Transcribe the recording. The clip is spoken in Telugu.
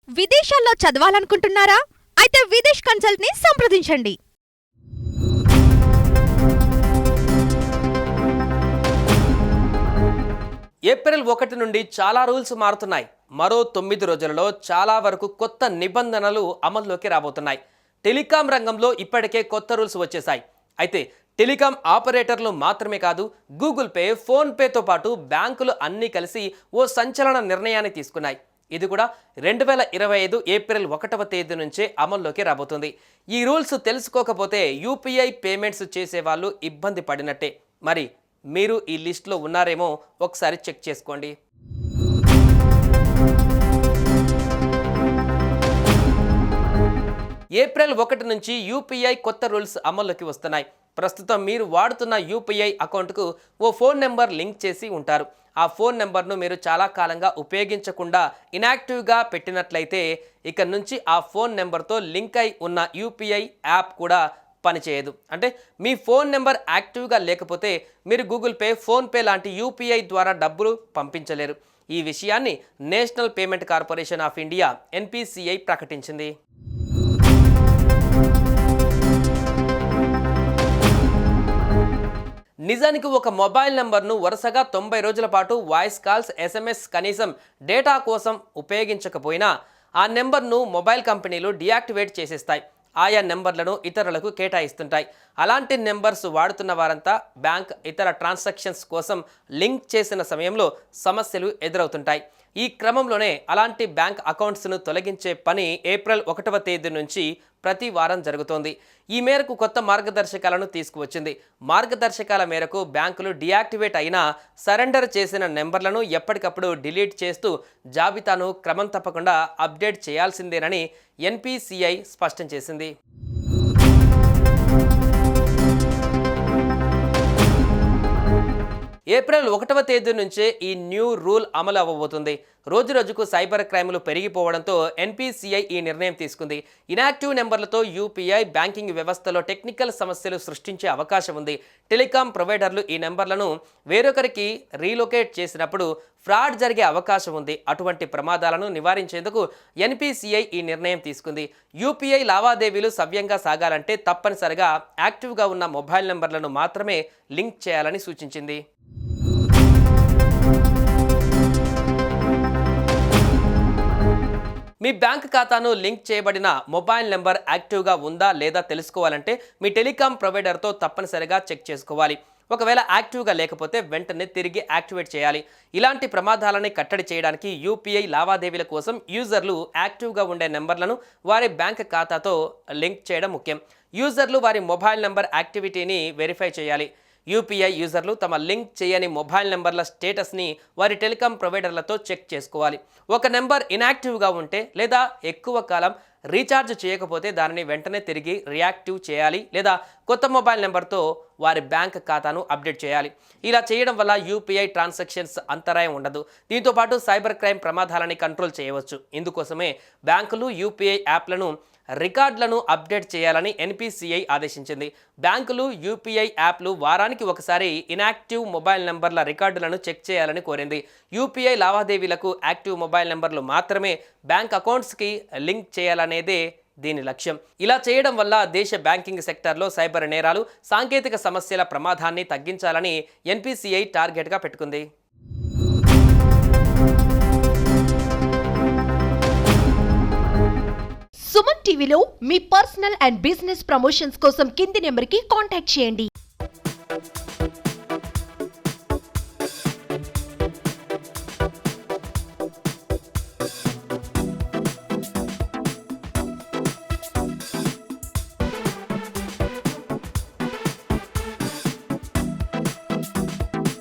విదేశాల్లో చదవాలనుకుంటున్నారా? అయితే విదేశ్ కన్సల్ట్ ని సంప్రదించండి. ఏప్రిల్ 1 నుండి చాలా రూల్స్ మారుతున్నాయి. మరో 9 రోజులలో చాలా వరకు కొత్త నిబంధనలు అమల్లోకి రాబోతున్నాయి. టెలికాం రంగంలో ఇప్పటికే కొత్త రూల్స్ వచ్చేసాయి. అయితే టెలికాం ఆపరేటర్లు మాత్రమే కాదు, గూగుల్ పే, ఫోన్ పేతో పాటు బ్యాంకులు అన్నీ కలిసి ఓ సంచలన నిర్ణయాన్ని తీసుకున్నాయి. ఇది కూడా 2025 ఏప్రిల్ 1వ తేదీ నుంచే అమల్లోకి రాబోతుంది. ఈ రూల్స్ తెలుసుకోకపోతే యూపీఐ పేమెంట్స్ చేసేవాళ్ళు ఇబ్బంది పడినట్టే. మరి మీరు ఈ లిస్టులో ఉన్నారేమో ఒకసారి చెక్ చేసుకోండి. ఏప్రిల్ 1 నుంచి యూపీఐ కొత్త రూల్స్ అమల్లోకి వస్తున్నాయి. ప్రస్తుతం మీరు వాడుతున్న యూపీఐ అకౌంట్కు ఓ ఫోన్ నెంబర్ లింక్ చేసి ఉంటారు. ఆ ఫోన్ నెంబర్ను మీరు చాలా కాలంగా ఉపయోగించకుండా ఇన్యాక్టివ్గా పెట్టినట్లయితే ఇక నుంచి ఆ ఫోన్ నెంబర్తో లింక్ అయి ఉన్న యూపీఐ యాప్ కూడా పనిచేయదు. అంటే మీ ఫోన్ నెంబర్ యాక్టివ్గా లేకపోతే మీరు గూగుల్ పే, ఫోన్పే లాంటి యూపీఐ ద్వారా డబ్బులు పంపించలేరు. ఈ విషయాన్ని national payment corporation of India NPCI ప్రకటించింది. నిజానికి ఒక మొబైల్ నెంబర్ను వరుసగా 90 రోజుల పాటు వాయిస్ కాల్స్, ఎస్ఎంఎస్, కనీసం డేటా కోసం ఉపయోగించకపోయినా ఆ నెంబర్ను మొబైల్ కంపెనీలు డియాక్టివేట్ చేసేస్తాయి. ఆయా నెంబర్లను ఇతరులకు కేటాయిస్తుంటాయి. అలాంటి నెంబర్స్ వాడుతున్న వారంతా బ్యాంక్ ఇతర ట్రాన్సాక్షన్స్ కోసం లింక్ చేసిన సమయంలో సమస్యలు ఎదురవుతుంటాయి. ఈ క్రమంలోనే అలాంటి బ్యాంక్ అకౌంట్స్ను తొలగించే పని ఏప్రిల్ 1వ తేదీ నుంచి ప్రతి వారం జరుగుతోంది. ఈ మేరకు కొత్త మార్గదర్శకాలను తీసుకువచ్చింది. మార్గదర్శకాల మేరకు బ్యాంకులు డియాక్టివేట్ అయినా సరెండర్ చేసిన నెంబర్లను ఎప్పటికప్పుడు డిలీట్ చేస్తూ జాబితాను క్రమం తప్పకుండా అప్డేట్ చేయాల్సిందేనని ఎన్పిసిఐ స్పష్టం చేసింది. ఏప్రిల్ 1వ తేదీ నుంచే ఈ న్యూ రూల్ అమలు అవ్వబోతుంది. రోజు రోజుకు సైబర్ క్రైమ్లు పెరిగిపోవడంతో ఎన్పిసిఐ ఈ నిర్ణయం తీసుకుంది. ఇన్యాక్టివ్ నెంబర్లతో యూపీఐ బ్యాంకింగ్ వ్యవస్థలో టెక్నికల్ సమస్యలు సృష్టించే అవకాశం ఉంది. టెలికాం ప్రొవైడర్లు ఈ నెంబర్లను వేరొకరికి రీలొకేట్ చేసినప్పుడు ఫ్రాడ్ జరిగే అవకాశం ఉంది. అటువంటి ప్రమాదాలను నివారించేందుకు ఎన్పిసిఐ ఈ నిర్ణయం తీసుకుంది. యూపీఐ లావాదేవీలు సవ్యంగా సాగాలంటే తప్పనిసరిగా యాక్టివ్గా ఉన్న మొబైల్ నెంబర్లను మాత్రమే లింక్ చేయాలని సూచించింది. మీ బ్యాంక్ ఖాతాను లింక్ చేయబడిన మొబైల్ నెంబర్ యాక్టివ్గా ఉందా లేదా తెలుసుకోవాలంటే మీ టెలికాం ప్రొవైడర్తో తప్పనిసరిగా చెక్ చేసుకోవాలి. ఒకవేళ యాక్టివ్గా లేకపోతే వెంటనే తిరిగి యాక్టివేట్ చేయాలి. ఇలాంటి ప్రమాదాలని కట్టడి చేయడానికి యూపీఐ లావాదేవీల కోసం యూజర్లు యాక్టివ్గా ఉండే నెంబర్లను వారి బ్యాంక్ ఖాతాతో లింక్ చేయడం ముఖ్యం. యూజర్లు వారి మొబైల్ నెంబర్ యాక్టివిటీని వెరిఫై చేయాలి. యూపీఐ యూజర్లు తమ లింక్ చేయని మొబైల్ నెంబర్ల స్టేటస్ని వారి టెలికాం ప్రొవైడర్లతో చెక్ చేసుకోవాలి. ఒక నెంబర్ ఇన్యాక్టివ్గా ఉంటే లేదా ఎక్కువ కాలం రీఛార్జ్ చేయకపోతే దానిని వెంటనే తిరిగి రియాక్టివ్ చేయాలి లేదా కొత్త మొబైల్ నెంబర్తో వారి బ్యాంక్ ఖాతాను అప్డేట్ చేయాలి. ఇలా చేయడం వల్ల యూపీఐ ట్రాన్సాక్షన్స్ అంతరాయం ఉండదు. దీంతోపాటు సైబర్ క్రైమ్ ప్రమాదాలని కంట్రోల్ చేయవచ్చు. ఇందుకోసమే బ్యాంకులు యూపీఐ యాప్లను రికార్డులను అప్డేట్ చేయాలని ఎన్పిసిఐ ఆదేశించింది. బ్యాంకులు యూపీఐ యాప్లు వారానికి ఒకసారి ఇన్యాక్టివ్ మొబైల్ నెంబర్ల రికార్డులను చెక్ చేయాలని కోరింది. యూపీఐ లావాదేవీలకు యాక్టివ్ మొబైల్ నెంబర్లు మాత్రమే బ్యాంక్ అకౌంట్స్కి లింక్ చేయాలనేదే దీని లక్ష్యం. ఇలా చేయడం వల్ల దేశ బ్యాంకింగ్ సెక్టార్లో సైబర్ నేరాలు, సాంకేతిక సమస్యల ప్రమాదాన్ని తగ్గించాలని ఎన్పిసిఐ టార్గెట్గా పెట్టుకుంది. సుమన్ టీవీలో మీ పర్సనల్ అండ్ బిజినెస్ ప్రమోషన్స్ కోసం కింది నెంబర్కి కాంటాక్ట్ చేయండి.